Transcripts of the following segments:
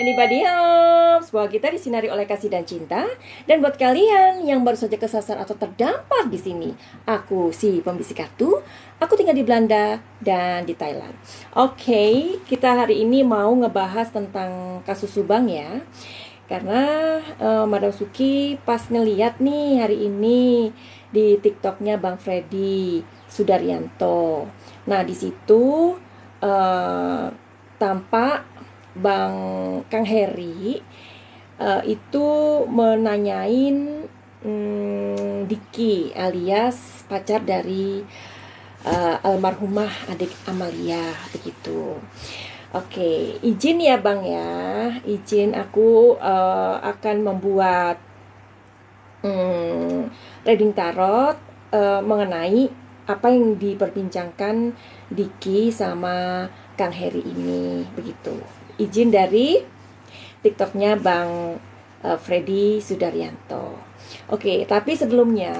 Anybody else? Bahwa kita disinari oleh kasih dan cinta. Dan buat kalian yang baru saja kesasar atau terdampar di sini, aku si pembisik kartu. Aku tinggal di Belanda dan di Thailand. Oke, kita hari ini mau ngebahas tentang kasus Subang ya. Karena Madam Suki pas ngeliat nih hari ini di TikToknya Bang Freddy Sudaryanto. Nah di situ tampak Bang Kang Heri itu menanyain Diki alias pacar dari almarhumah adik Amalia begitu. Oke, izin ya Bang ya, izin aku akan membuat reading tarot mengenai apa yang diperbincangkan Diki sama Kang Heri ini begitu. Izin dari TikToknya Bang Freddy Sudaryanto. Oke, tapi sebelumnya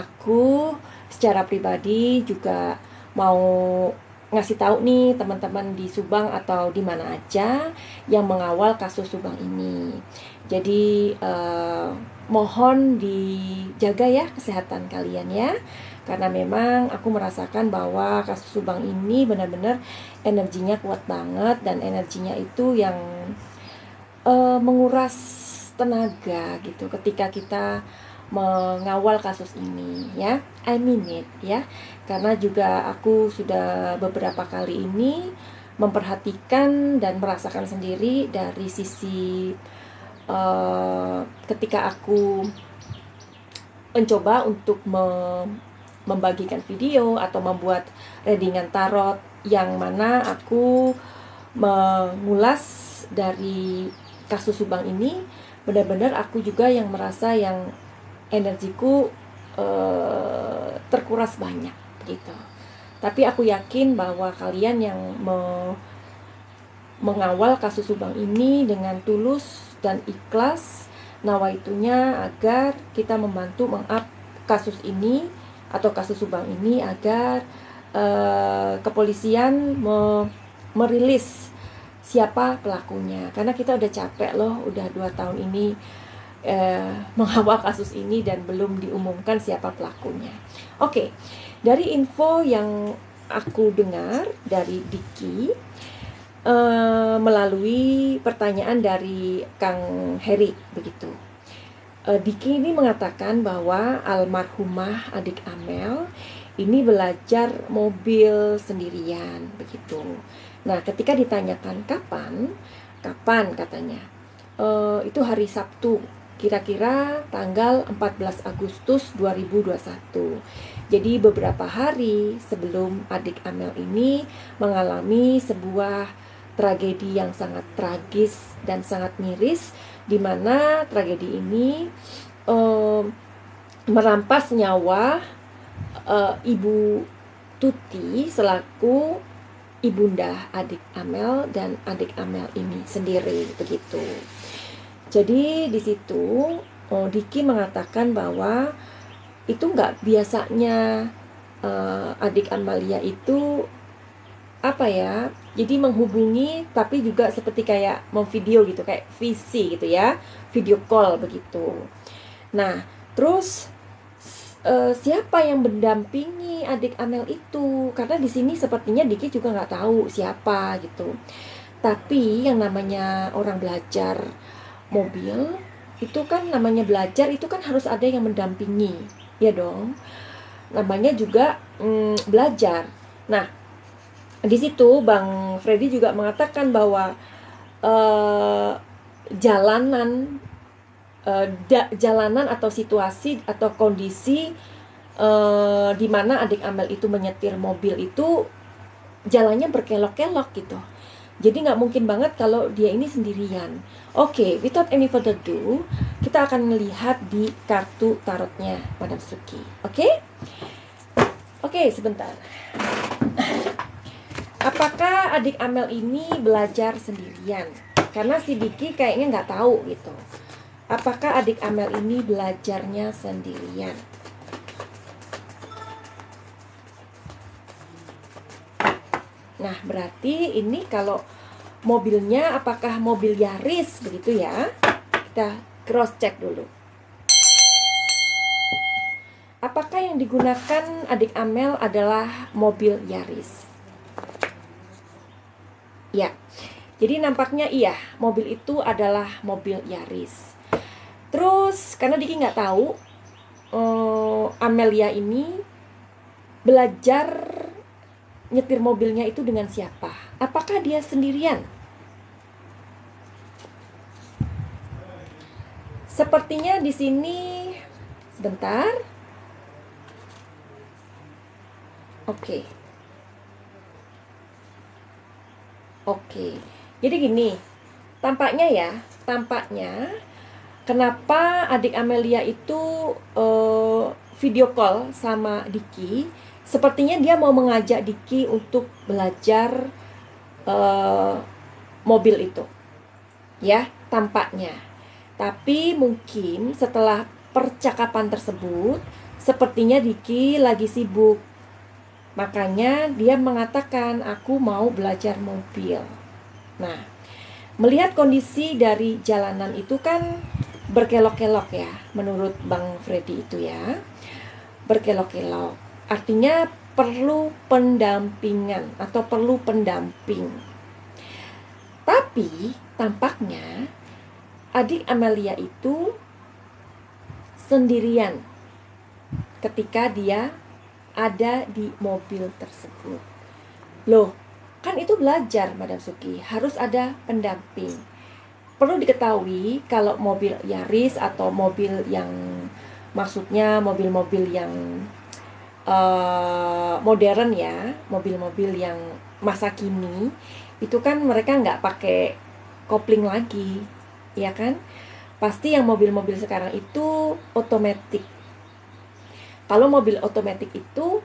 aku secara pribadi juga mau ngasih tahu nih teman-teman di Subang atau di mana aja yang mengawal kasus Subang ini. Jadi mohon dijaga ya kesehatan kalian ya. Karena memang aku merasakan bahwa kasus Subang ini benar-benar energinya kuat banget dan energinya itu yang menguras tenaga gitu ketika kita mengawal kasus ini ya. I mean it ya. Karena juga aku sudah beberapa kali ini memperhatikan dan merasakan sendiri dari sisi ketika aku mencoba untuk membagikan video atau membuat readingan tarot yang mana aku mengulas dari kasus Subang ini, benar-benar aku juga yang merasa yang energiku terkuras banyak gitu. Tapi aku yakin bahwa kalian yang mengawal kasus Subang ini dengan tulus dan ikhlas nawaitunya agar kita membantu meng-up kasus ini atau kasus Subang ini agar kepolisian merilis siapa pelakunya, karena kita udah capek loh, udah 2 tahun ini mengawal kasus ini dan belum diumumkan siapa pelakunya. Oke, dari info yang aku dengar dari Diki melalui pertanyaan dari Kang Heri begitu. Diki ini mengatakan bahwa almarhumah adik Amel ini belajar mobil sendirian begitu. Nah, ketika ditanyakan kapan katanya, itu hari Sabtu, kira-kira tanggal 14 Agustus 2021. Jadi beberapa hari sebelum adik Amel ini mengalami sebuah tragedi yang sangat tragis dan sangat miris, di mana tragedi ini merampas nyawa Ibu Tuti selaku ibunda adik Amel dan adik Amel ini sendiri begitu. Jadi di situ Diki mengatakan bahwa itu nggak biasanya adik Amalia itu apa ya, jadi menghubungi tapi juga seperti kayak memvideo gitu, kayak VC gitu ya, video call begitu. Nah terus siapa yang mendampingi adik Amel itu, karena di sini sepertinya Diki juga nggak tahu siapa gitu. Tapi yang namanya orang belajar mobil itu kan, namanya belajar itu kan harus ada yang mendampingi ya dong, namanya juga belajar. Nah di situ Bang Freddy juga mengatakan bahwa jalanan atau situasi atau kondisi di mana adik Amel itu menyetir mobil itu jalannya berkelok-kelok gitu. Jadi nggak mungkin banget kalau dia ini sendirian. Oke, without any further ado, kita akan melihat di kartu tarotnya Madam Suki. Oke, sebentar. Apakah adik Amel ini belajar sendirian? Karena si Diki kayaknya nggak tahu gitu. Apakah adik Amel ini belajarnya sendirian? Nah, berarti ini kalau mobilnya apakah mobil Yaris begitu ya. Kita cross check dulu. Apakah yang digunakan adik Amel adalah mobil Yaris? Ya, jadi nampaknya iya, mobil itu adalah mobil Yaris. Terus karena Diki nggak tahu Amelia ini belajar nyetir mobilnya itu dengan siapa? Apakah dia sendirian? Sepertinya di sini sebentar. Oke. Jadi gini, tampaknya kenapa adik Amelia itu video call sama Diki? Sepertinya dia mau mengajak Diki untuk belajar mobil itu, ya, tampaknya. Tapi mungkin setelah percakapan tersebut, sepertinya Diki lagi sibuk. Makanya dia mengatakan, aku mau belajar mobil. Nah, melihat kondisi dari jalanan itu kan berkelok-kelok ya, menurut Bang Freddy itu ya. Berkelok-kelok. Artinya perlu pendampingan atau perlu pendamping. Tapi tampaknya adik Amelia itu sendirian ketika dia ada di mobil tersebut. Loh, kan itu belajar Madam Suki, harus ada pendamping. Perlu diketahui kalau mobil Yaris atau mobil yang maksudnya mobil-mobil yang modern ya, mobil-mobil yang masa kini, itu kan mereka nggak pakai kopling lagi, ya kan? Pasti yang mobil-mobil sekarang itu otomatis. Kalau mobil otomatis itu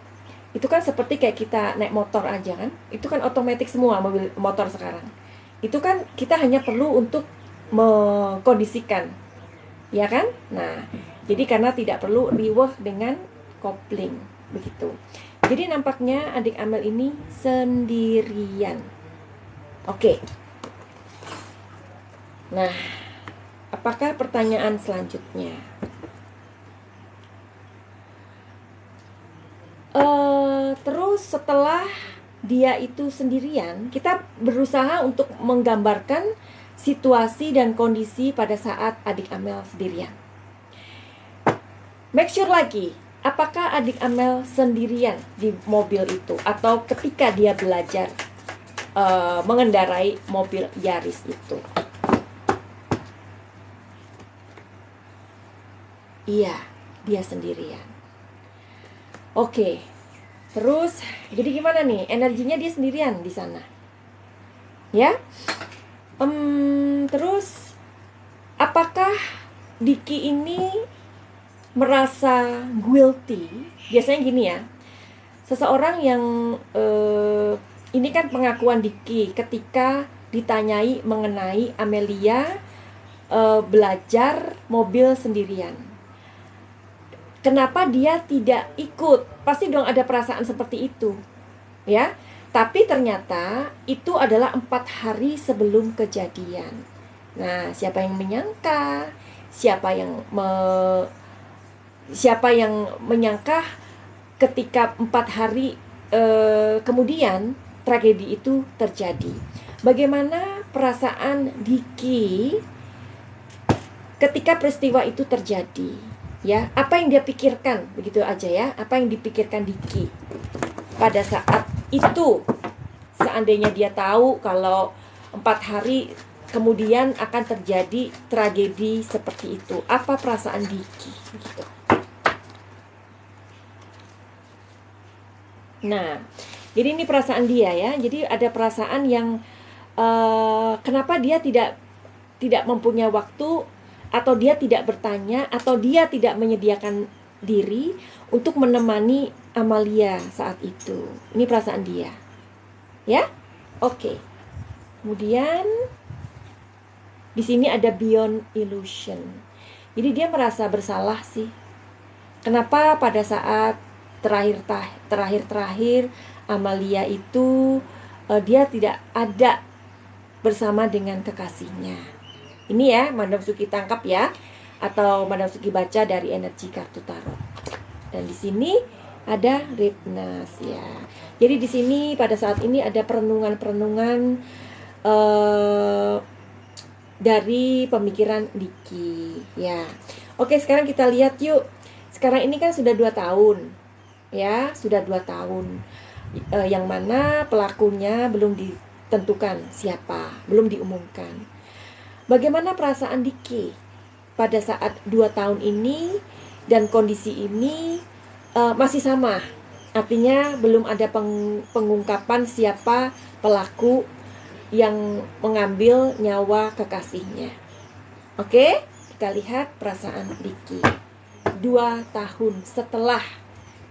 kan seperti kayak kita naik motor aja kan, itu kan otomatis semua mobil motor sekarang. Itu kan kita hanya perlu untuk mengkondisikan, ya kan? Nah, jadi karena tidak perlu rework dengan kopling begitu. Jadi nampaknya adik Amel ini sendirian. Oke. Nah, apakah pertanyaan selanjutnya? Terus setelah dia itu sendirian, kita berusaha untuk menggambarkan situasi dan kondisi pada saat adik Amel sendirian. Make sure lagi, apakah adik Amel sendirian di mobil itu atau ketika dia belajar mengendarai mobil Yaris itu? Iya, dia sendirian. Oke. Terus, jadi gimana nih? Energinya dia sendirian di sana, ya? Terus, apakah Diki ini merasa guilty? Biasanya gini ya, seseorang yang ini kan pengakuan Diki ketika ditanyai mengenai Amelia belajar mobil sendirian. Kenapa dia tidak ikut? Pasti dong ada perasaan seperti itu, ya. Tapi ternyata itu adalah 4 hari sebelum kejadian. Nah, siapa yang menyangka? Siapa yang menyangka ketika 4 hari kemudian tragedi itu terjadi? Bagaimana perasaan Diki ketika peristiwa itu terjadi? Ya, apa yang dia pikirkan, begitu aja ya. Apa yang dipikirkan Diki pada saat itu? Seandainya dia tahu kalau 4 hari kemudian akan terjadi tragedi seperti itu, apa perasaan Diki? Gitu. Nah, jadi ini perasaan dia ya. Jadi ada perasaan yang kenapa dia tidak mempunyai waktu, atau dia tidak bertanya, atau dia tidak menyediakan diri untuk menemani Amalia saat itu. Ini perasaan dia, ya. Oke. Kemudian di sini ada beyond illusion. Jadi dia merasa bersalah sih. Kenapa pada saat terakhir Amalia itu dia tidak ada bersama dengan kekasihnya. Ini ya Madam Suki tangkap ya, atau Madam Suki baca dari energi kartu tarot. Dan di sini ada Ripnas ya. Jadi di sini pada saat ini ada perenungan-perenungan dari pemikiran Diki ya. Oke, sekarang kita lihat yuk. Sekarang ini kan sudah 2 tahun ya, sudah 2 tahun. Yang mana pelakunya belum ditentukan siapa, belum diumumkan. Bagaimana perasaan Diki pada saat 2 tahun ini dan kondisi ini masih sama? Artinya belum ada pengungkapan siapa pelaku yang mengambil nyawa kekasihnya. Oke, kita lihat perasaan Diki 2 tahun setelah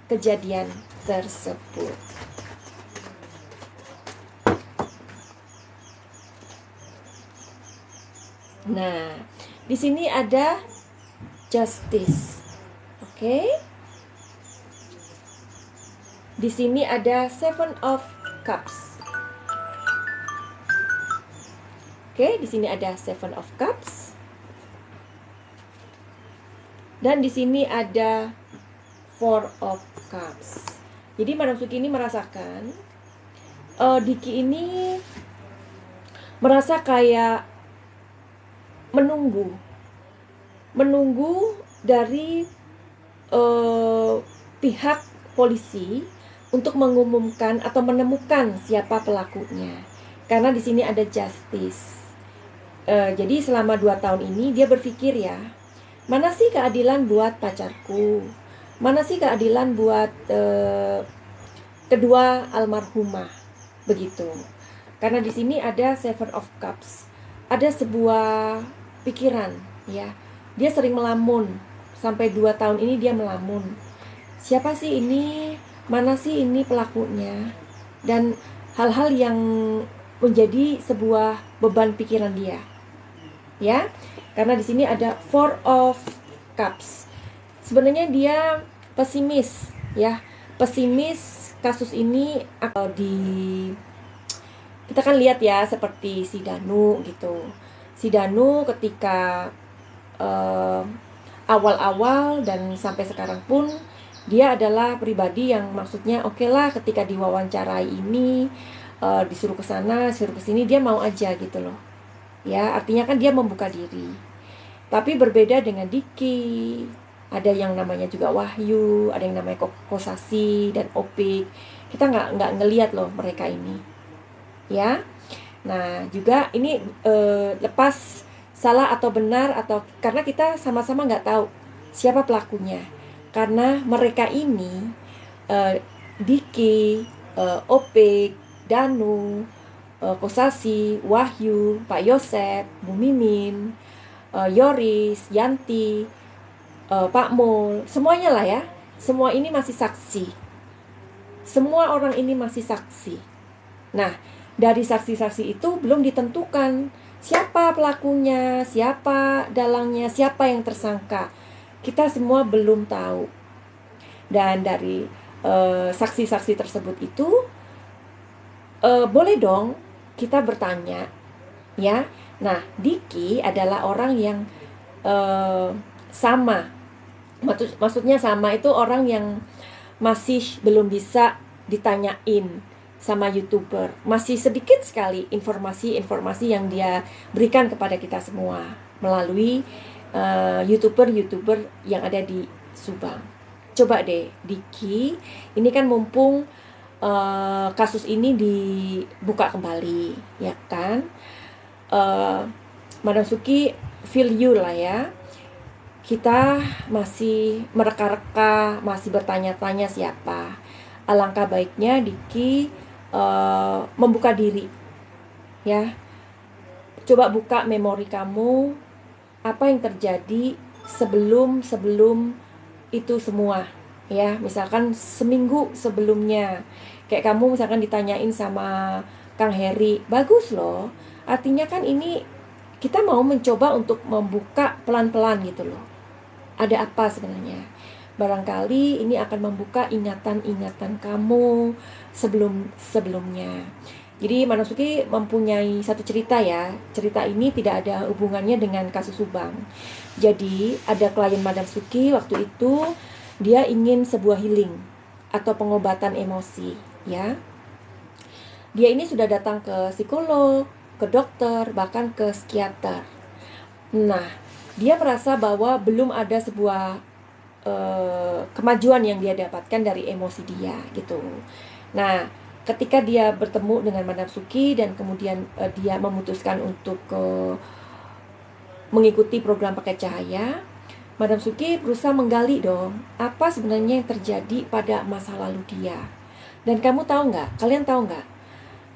kejadian tersebut. Nah, di sini ada Justice. Oke. Di sini ada Seven of Cups. Oke, di sini ada Seven of Cups. Dan di sini ada Four of Cups. Jadi Madam Suki ini merasakan Diki ini merasa kayak menunggu dari pihak polisi untuk mengumumkan atau menemukan siapa pelakunya. Karena di sini ada Justice. Jadi selama 2 tahun ini dia berpikir ya, mana sih keadilan buat pacarku? Mana sih keadilan buat kedua almarhumah? Begitu. Karena di sini ada Seven of Cups. Ada sebuah pikiran ya. Dia sering melamun. Sampai 2 tahun ini dia melamun. Siapa sih ini? Mana sih ini pelakunya? Dan hal-hal yang menjadi sebuah beban pikiran dia. Ya, karena di sini ada Four of Cups. Sebenarnya dia pesimis, ya, pesimis kasus ini kita kan lihat ya seperti si Danu gitu. Si Danu ketika awal-awal dan sampai sekarang pun dia adalah pribadi yang maksudnya oke lah ketika diwawancarai ini disuruh ke sana, disuruh ke sini dia mau aja gitu loh. Ya, artinya kan dia membuka diri. Tapi berbeda dengan Diki. Ada yang namanya juga Wahyu, ada yang namanya Kosasi dan Opik. Kita nggak ngelihat loh mereka ini. Ya. Nah, juga ini lepas salah atau benar atau karena kita sama-sama nggak tahu siapa pelakunya. Karena mereka ini Diki, Opik, Danu, Kosasi, Wahyu, Pak Yosep, Bu Mimin, Yoris, Yanti, Pak Mul, semuanya lah ya. Semua ini masih saksi. Semua orang ini masih saksi. Nah, dari saksi-saksi itu belum ditentukan siapa pelakunya, siapa dalangnya, siapa yang tersangka. Kita semua belum tahu. Dan dari saksi-saksi tersebut itu boleh dong kita bertanya, ya. Nah, Diki adalah orang yang sama. Maksudnya sama itu orang yang masih belum bisa ditanyain sama YouTuber. Masih sedikit sekali informasi-informasi yang dia berikan kepada kita semua melalui YouTuber yang ada di Subang. Coba deh, Diki, ini kan mumpung kasus ini dibuka kembali, ya kan? Madam Suki feel you lah ya. Kita masih mereka-reka, masih bertanya-tanya siapa. Alangkah baiknya Diki membuka diri, ya. Coba buka memori kamu, apa yang terjadi sebelum itu semua. Ya, misalkan seminggu sebelumnya, kayak kamu misalkan ditanyain sama Kang Heri, bagus loh. Artinya kan ini kita mau mencoba untuk membuka pelan-pelan gitu loh. Ada apa sebenarnya? Barangkali ini akan membuka ingatan-ingatan kamu sebelumnya. Jadi Madam Suki mempunyai satu cerita ya. Cerita ini tidak ada hubungannya dengan kasus Subang. Jadi ada klien Madam Suki waktu itu dia ingin sebuah healing atau pengobatan emosi ya. Dia ini sudah datang ke psikolog, ke dokter, bahkan ke psikiater. Nah, dia merasa bahwa belum ada sebuah kemajuan yang dia dapatkan dari emosi dia gitu. Nah, ketika dia bertemu dengan Madam Suki dan kemudian dia memutuskan untuk mengikuti program pakai cahaya, Madam Suki berusaha menggali dong apa sebenarnya yang terjadi pada masa lalu dia. Dan kamu tahu nggak? Kalian tahu nggak?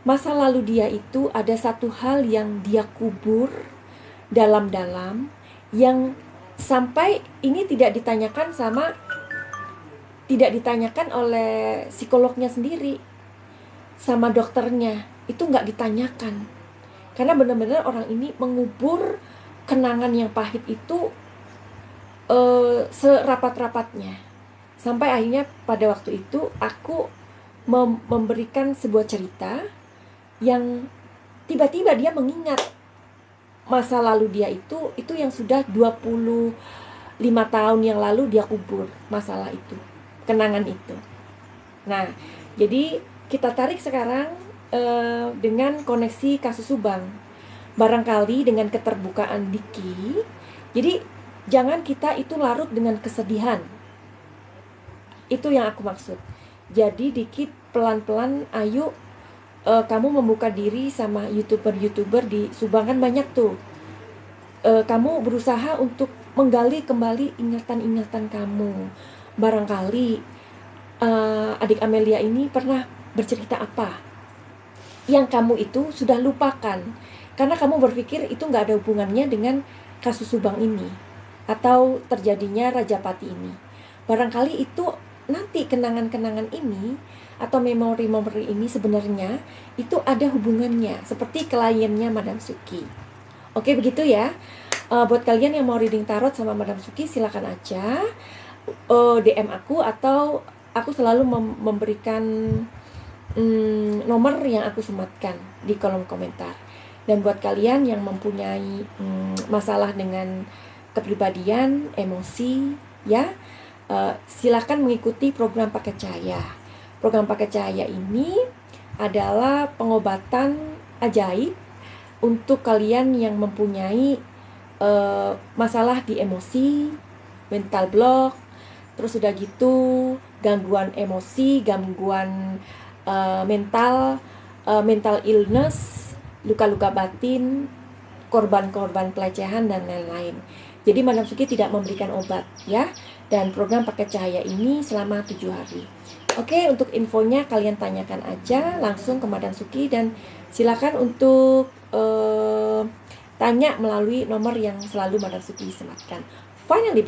Masa lalu dia itu ada satu hal yang dia kubur dalam-dalam yang sampai ini tidak ditanyakan oleh psikolognya sendiri sama dokternya, itu nggak ditanyakan karena benar-benar orang ini mengubur kenangan yang pahit itu serapat-rapatnya sampai akhirnya pada waktu itu aku memberikan sebuah cerita yang tiba-tiba dia mengingat masa lalu dia itu yang sudah 25 tahun yang lalu dia kubur masalah itu, kenangan itu. Nah, jadi kita tarik sekarang dengan koneksi kasus Subang. Barangkali dengan keterbukaan Diki, jadi jangan kita itu larut dengan kesedihan. Itu yang aku maksud. Jadi Diki pelan-pelan ayo kamu membuka diri sama YouTuber di Subang kan banyak tuh. Kamu berusaha untuk menggali kembali ingatan-ingatan kamu. Barangkali adik Amelia ini pernah bercerita apa yang kamu itu sudah lupakan karena kamu berpikir itu nggak ada hubungannya dengan kasus Subang ini atau terjadinya Rajapati ini. Barangkali itu nanti kenangan-kenangan ini atau memori-memori ini sebenarnya itu ada hubungannya seperti kliennya Madam Suki. Oke, begitu ya. Buat kalian yang mau reading tarot sama Madam Suki silakan aja DM aku atau aku selalu memberikan nomor yang aku sematkan di kolom komentar. Dan buat kalian yang mempunyai masalah dengan kepribadian, emosi ya, silakan mengikuti program pakai cahaya. Program pakai cahaya ini adalah pengobatan ajaib untuk kalian yang mempunyai masalah di emosi, mental block, terus udah gitu gangguan emosi, gangguan mental illness, luka-luka batin, korban-korban pelecehan dan lain-lain. Jadi Madam Suki tidak memberikan obat ya. Dan program pakai cahaya ini selama 7 hari. Oke, untuk infonya kalian tanyakan aja langsung ke Madam Suki dan silakan untuk tanya melalui nomor yang selalu Madam Suki sematkan. Finally